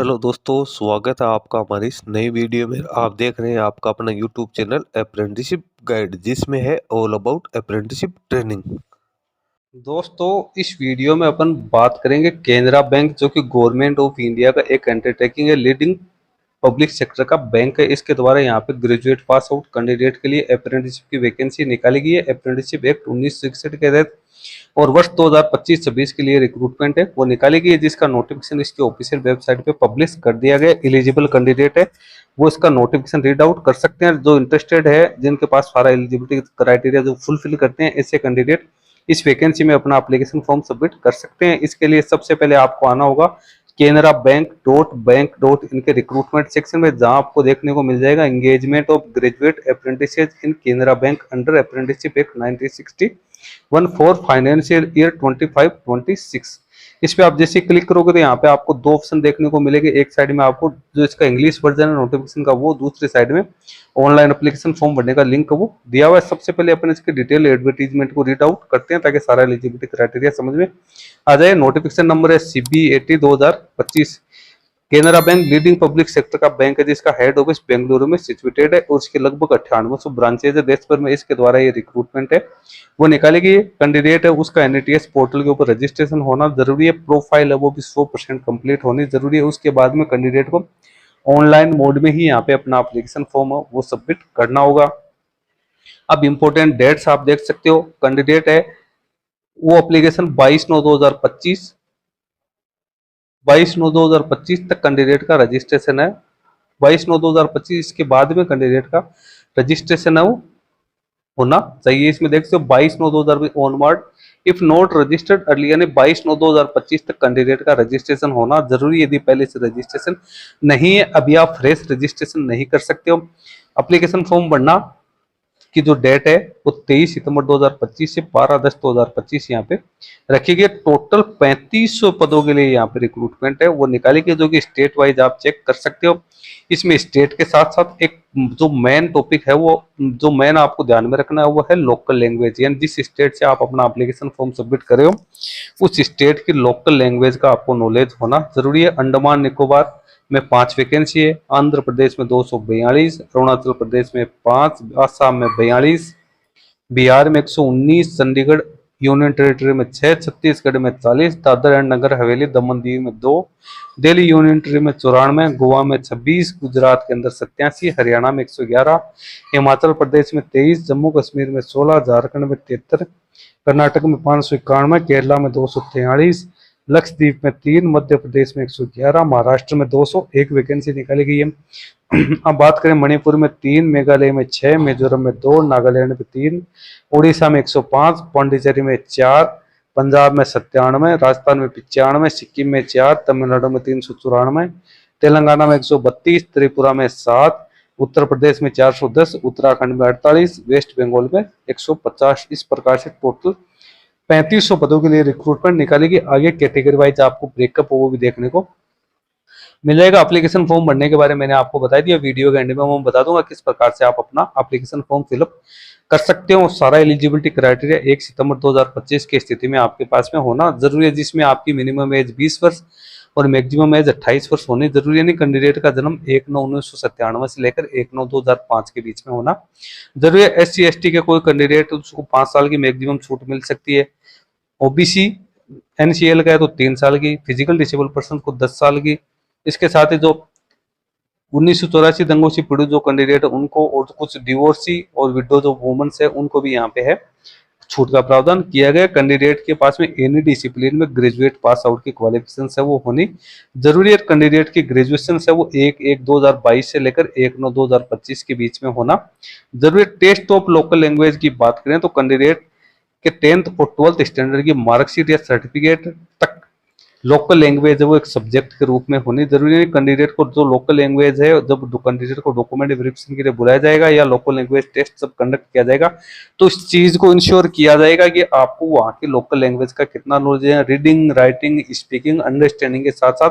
Hello दोस्तों, स्वागत है आपका हमारी इस नई वीडियो में। आप देख रहे हैं आपका अपना यूट्यूब चैनल अप्रेंटिसशिप गाइड, जिसमें है ऑल अबाउट अप्रेंटिसशिप ट्रेनिंग। दोस्तों, इस वीडियो में अपन बात करेंगे केनरा बैंक, जो कि गवर्नमेंट ऑफ इंडिया का एक अंडरटेकिंग है, लीडिंग पब्लिक सेक्टर का बैंक है। इसके द्वारा यहाँ पे ग्रेजुएट पास आउट कैंडिडेट के लिए अप्रेंटिसशिप की वैकेंसी निकाली गई है। अप्रेंटिसशिप एक्ट 1961 के तहत और वर्ष 2025-26 के लिए रिक्रूटमेंट है वो निकाली गई है, जिसका नोटिफिकेशन इसकी ऑफिशियल वेबसाइट पे पब्लिश कर दिया गया। एलिजिबल कैंडिडेट है वो इसका नोटिफिकेशन रीड आउट कर सकते हैं। जो इंटरेस्टेड है, जिनके पास सारा एलिजिबिलिटी क्राइटेरिया जो फुलफिल करते हैं, ऐसे कैंडिडेट इस वैकेंसी में अपना एप्लीकेशन फॉर्म सबमिट कर सकते हैं। इसके लिए सबसे पहले आपको आना होगा canarabank.bank.in के रिक्रूटमेंट सेक्शन में, जहां आपको देखने को मिल जाएगा engagement of graduate apprentices in Canara bank under apprenticeship act 1961 for financial year 25-26। इस पे आप जैसे क्लिक करोगे तो यहाँ पे आपको दो ऑप्शन देखने को मिलेंगे। एक साइड में आपको जो इसका इंग्लिश वर्जन है नोटिफिकेशन का वो, दूसरी साइड में ऑनलाइन एप्लीकेशन फॉर्म भरने का लिंक वो दिया हुआ है। सबसे पहले अपन इसके डिटेल एडवर्टीजमेंट को रीड आउट करते हैं ताकि सारा एलिजिबिलिटी क्राइटेरिया समझ में आ जाए। नोटिफिकेशन नंबर है CB80 2025। Canara bank leading public sector का बैंक है, जिसका हेड ऑफिस बेंगलुरु में सिचुएटेड है और उसके लगभग 9800 ब्रांचेज है देश भर में। इसके द्वारा ये रिक्रूटमेंट है वो निकाली गई। कैंडिडेट है उसका NATS पोर्टल के ऊपर रजिस्ट्रेशन होना जरूरी है। प्रोफाइल है वो भी 100% कंप्लीट होनी जरूरी है। उसके बाद में कैंडिडेट को ऑनलाइन मोड में ही यहाँ पे अपना एप्लीकेशन फॉर्म वो सबमिट करना होगा। अब इंपॉर्टेंट डेट्स आप देख सकते हो। कैंडिडेट है वो एप्लीकेशन 22/9/2025 तक कैंडिडेट का रजिस्ट्रेशन है। 22/9/2025 के बाद में कैंडिडेट का रजिस्ट्रेशन है वो होना चाहिए। इसमें देख सकते हो 22/9/2025 onward if not registered early, यानी 22/9/2025 तक कैंडिडेट का रजिस्ट्रेशन होना जरूरी है। यदि पहले से रजिस्ट्रेशन नहीं है, अभी आप फ्रेश रजिस्ट्रेशन नहीं कर सकते हो। एप्लीकेशन फॉर्म भरना की जो डेट है वो 23 सितंबर 2025 से 12 अगस्त 2025 यहाँ पे रखी गई। टोटल 3500 पदों के लिए यहाँ पे रिक्रूटमेंट है वो निकाली गई, जो कि स्टेट वाइज आप चेक कर सकते हो। इसमें स्टेट के साथ साथ एक जो मेन टॉपिक है वो, जो मेन आपको ध्यान में रखना है वो है लोकल लैंग्वेज, यानी जिस स्टेट से आप अपना एप्लीकेशन फॉर्म सबमिट करे हो उस स्टेट की लोकल लैंग्वेज का आपको नॉलेज होना जरूरी है। अंडमान निकोबार में 5 वैकेंसी है, आंध्र प्रदेश में 242, अरुणाचल प्रदेश में 5, आसाम में 42, बिहार में 119, चंडीगढ़ यूनियन टेरिटरी में 6, छत्तीसगढ़ में 40, दादर एंड नगर हवेली दमन दीव में 2, दिल्ली यूनियन टेरिटरी में 94, गोवा में 26, गुजरात के अंदर 87, हरियाणा में 111, हिमाचल प्रदेश में 23, जम्मू कश्मीर में 16, झारखंड में 73, कर्नाटक में 591, केरला में 243, लक्षद्वीप में 3, मध्य प्रदेश में 111, महाराष्ट्र में 201 वैकेंसी निकाली गई है। अब बात करें मणिपुर में 3, मेघालय में 6, मिजोरम में 2, नागालैंड में 3, उड़ीसा में 105, पांडिचेरी में 4, पंजाब में 97, राजस्थान में 95, सिक्किम में 4, तमिलनाडु में 394, तेलंगाना में 132, त्रिपुरा में 7, उत्तर प्रदेश में 410, उत्तराखंड में 48, वेस्ट बंगाल में 150। इस प्रकार से टोटल 3500 पदों के लिए रिक्रूटमेंट निकालेगी। आगे कैटेगरी वाइज आपको ब्रेकअप वो भी देखने को मिल जाएगा। एप्लीकेशन फॉर्म भरने के बारे में मैंने आपको बता दिया। वीडियो के एंड में मैं बता दूंगा किस प्रकार से आप अपना एप्लीकेशन फॉर्म फिलअप कर सकते हो। सारा एलिजिबिलिटी क्राइटेरिया 1 सितंबर 2025 की स्थिति में आपके पास में होना जरूरी है, जिसमें आपकी मिनिमम एज 20 वर्ष और मैक्सिमम एज 28 वर्ष होनी जरूरी है। नहीं, कैंडिडेट का जन्म 1/9/1997 से लेकर 1/9/2005 के बीच में होना जरूरी है। SC/ST के कोई कैंडिडेट उसको 5 साल की मैक्सिमम छूट मिल सकती है। OBC NCL का है तो 3 साल की, फिजिकल डिसेबल पर्सन को 10 साल की। इसके साथ ही जो 1984 दंगों से पीड़ित जो कैंडिडेट है उनको, और कुछ डिवोर्सी और विडो जो वुमेन्स है उनको भी यहाँ पे है छूट का प्रावधान किया गया। कैंडिडेट के पास में एनी डिसिप्लिन में ग्रेजुएट पास आउट की क्वालिफिकेशन है वो होनी जरूरी है। कैंडिडेट की ग्रेजुएशन है वो 1/1/2022 से लेकर 1/9/2025 के बीच में होना जरूरी है। टेस्ट ऑफ लोकल लैंग्वेज की बात करें तो कैंडिडेट के 10th और 12th स्टैंडर्ड की मार्कशीट या सर्टिफिकेट तक लोकल लैंग्वेज है वो एक सब्जेक्ट के रूप में होनी जरूरी है। कैंडिडेट को जो लोकल लैंग्वेज है, जब कैंडिडेट को डॉक्यूमेंट वेरिफिकेशन के लिए बुलाया जाएगा या लोकल लैंग्वेज टेस्ट जब कंडक्ट किया जाएगा तो इस चीज को इंश्योर किया जाएगा कि आपको वहाँ की लोकल लैंग्वेज का कितना नॉलेज है। रीडिंग, राइटिंग, स्पीकिंग, अंडरस्टैंडिंग के साथ साथ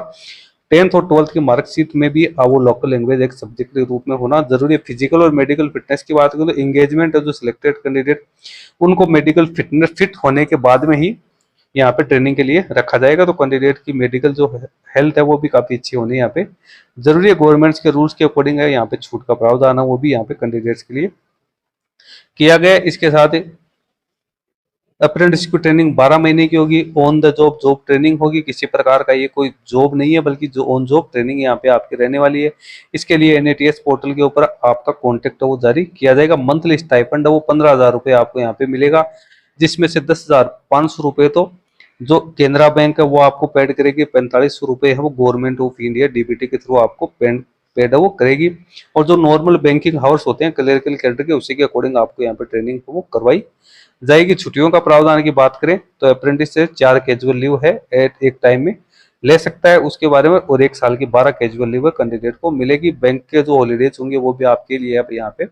10th और 12th की मार्कशीट में भी वो लोकल लैंग्वेज एक सब्जेक्ट के रूप में होना जरूरी है। फिजिकल और मेडिकल फिटनेस की बात करें तो एंगेजमेंट है जो सिलेक्टेड कैंडिडेट उनको मेडिकल फिटनेस फिट होने के बाद में ही यहाँ पे ट्रेनिंग के लिए रखा जाएगा। तो कैंडिडेट की मेडिकल जो हेल्थ है वो भी काफी अच्छी होनी है यहाँ पे जरूरी है। गवर्नमेंट्स के रूल्स के अकॉर्डिंग है यहाँ पे छूट का प्रावधान है वो भी यहाँ पे कैंडिडेट्स के लिए किया गया है। इसके साथ अप्रेंटिस की ट्रेनिंग 12 महीने की होगी। On the job job training होगी। किसी प्रकार का ये कोई जॉब नहीं है बल्कि जो ऑन जॉब ट्रेनिंग यहाँ पे आपकी रहने वाली है। इसके लिए NATS पोर्टल के ऊपर आपका कॉन्टेक्ट है वो जारी किया जाएगा। मंथली स्टाइपेंड है वो 15,000 रुपये आपको यहाँ पे मिलेगा, जिसमें से 10,500 रुपये तो जो केनरा बैंक है वो आपको पेड करेगी। 4500 रुपये है वो गवर्नमेंट ऑफ इंडिया DBT के थ्रू आपको पेड है वो करेगी। और जो नॉर्मल बैंकिंग हावर्स होते हैं क्लरिकल कैडर के उसी के अकॉर्डिंग आपको यहाँ पे ट्रेनिंग वो करवाई जाएगी। छुट्टियों का प्रावधान की बात करें तो अप्रेंटिस से 4 कैजुअल लीव है एट एक टाइम में ले सकता है उसके बारे में, और 1 साल की 12 कैजुअल लीव कैंडिडेट को मिलेगी। बैंक के जो हॉलीडेज होंगे वो भी आपके लिए अब यहाँ पे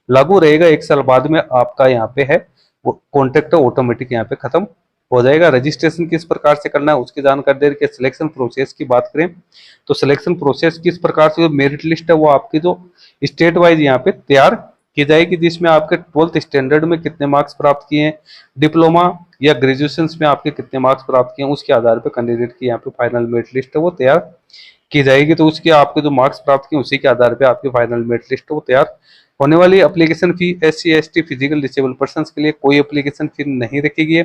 लागू रहेगा। 1 साल बाद में आपका यहाँ पे है वो कॉन्ट्रैक्ट ऑटोमेटिक यहाँ पे खत्म हो जाएगा। रजिस्ट्रेशन किस प्रकार से करना है उसकी जानकारी दे रखी है। सिलेक्शन प्रोसेस की बात करें तो सिलेक्शन प्रोसेस किस प्रकार से, मेरिट लिस्ट है वो आपकी जो स्टेट वाइज यहाँ पे तैयार की जाएगी, जिसमें आपके 12th स्टैंडर्ड में कितने मार्क्स प्राप्त किए हैं, डिप्लोमा या ग्रेजुएशन में आपके कितने मार्क्स प्राप्त किए हैं, उसके आधार पर कैंडिडेट की यहाँ पे फाइनल मेरिट लिस्ट है वो तैयार की जाएगी। तो उसके आपके जो मार्क्स प्राप्त किए उसी के आधार पर आपकी फाइनल मेरिट लिस्ट वो तैयार होने वाली। Application fee SC ST physical disable person के लिए कोई एप्लीकेशन फी नहीं रखी गई है,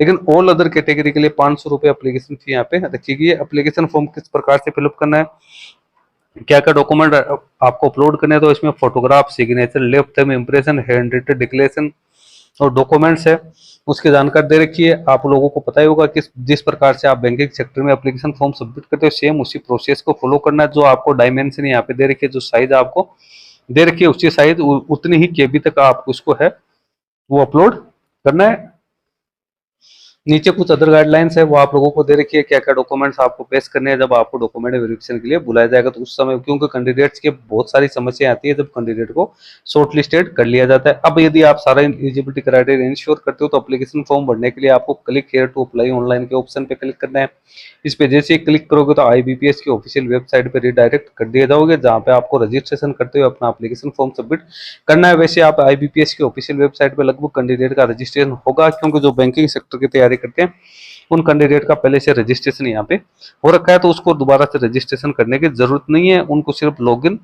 लेकिन ऑल अदर कैटेगरी के लिए 500 रुपये एप्लीकेशन फी यहाँ पे रखी गई है। एप्लीकेशन फॉर्म किस प्रकार से फिलअप करना है, क्या क्या डॉक्यूमेंट आपको अपलोड करने हैं, तो इसमें फोटोग्राफ, सिग्नेचर, लेफ्ट में इंप्रेशन, हैंड रिटन डिक्लेरेशन और डॉक्यूमेंट्स है उसकी जानकारी दे रखी है। आप लोगों को पता ही होगा कि जिस प्रकार से आप बैंकिंग सेक्टर में एप्लीकेशन फॉर्म सबमिट करते हो सेम उसी प्रोसेस को फॉलो करना है। जो आपको डायमेंशन यहाँ पे दे रखी है, जो साइज आपको दे रखी है उसी साइज उतनी ही KB तक आपको उसको है वो अपलोड करना है। नीचे कुछ अदर गाइडलाइंस है वो आप लोगों को दे रखी है, क्या क्या डॉक्यूमेंट्स आपको पेश करने हैं जब आपको डॉक्यूमेंट वेरिफिकेशन के लिए बुलाया जाएगा। तो उस समय क्योंकि कैंडिडेट्स के बहुत सारी समस्या आती है जब कैंडिडेट को शॉर्ट लिस्टेड कर लिया जाता है। अब यदि आप सारा एलिजिबिलिटी क्राइटेरिया इंश्योर करते हो तो एप्लीकेशन फॉर्म भरने के लिए आपको click here to apply online के ऑप्शन पे क्लिक करना है। इस पे जैसे ही क्लिक करोगे तो IBPS की ऑफिशियल वेबसाइट पे रिडायरेक्ट कर दिए जाओगे, जहाँ पे आपको रजिस्ट्रेशन करते हुए अपना एप्लीकेशन फॉर्म सबमिट करना है। वैसे आप IBPS की ऑफिशियल वेबसाइट पे लगभग कैंडिडेट का रजिस्ट्रेशन होगा, क्योंकि जो बैंकिंग सेक्टर की तैयारी करते हैं उन कैंडिडेट का पहले से रजिस्ट्रेशन यहाँ पे हो रखा है, तो उसको दोबारा से रजिस्ट्रेशन करने की जरूरत नहीं है। उनको सिर्फ लॉगिन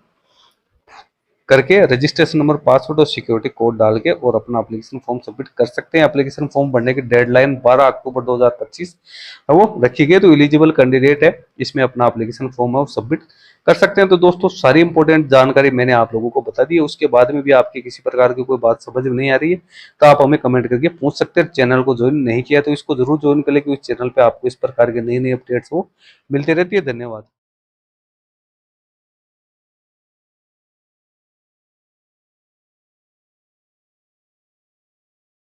करके रजिस्ट्रेशन नंबर, पासवर्ड और सिक्योरिटी कोड डाल के और अपना एप्लीकेशन फॉर्म सबमिट कर सकते हैं। एप्लीकेशन फॉर्म भरने की डेडलाइन 12 अक्टूबर 2025 वो रखी गई। तो एलिजिबल कैंडिडेट है इसमें अपना एप्लीकेशन फॉर्म है वो सबमिट कर सकते हैं। तो दोस्तों सारी इंपॉर्टेंट जानकारी मैंने आप लोगों को बता दी है। उसके बाद में भी आपकी किसी प्रकार की कोई बात समझ में नहीं आ रही है तो आप हमें कमेंट करके पूछ सकते हैं। चैनल को ज्वाइन नहीं किया तो इसको जरूर ज्वाइन कर ले, क्योंकि इस चैनल पे आपको इस प्रकार के नई नई अपडेट्स वो मिलती रहती है। धन्यवाद।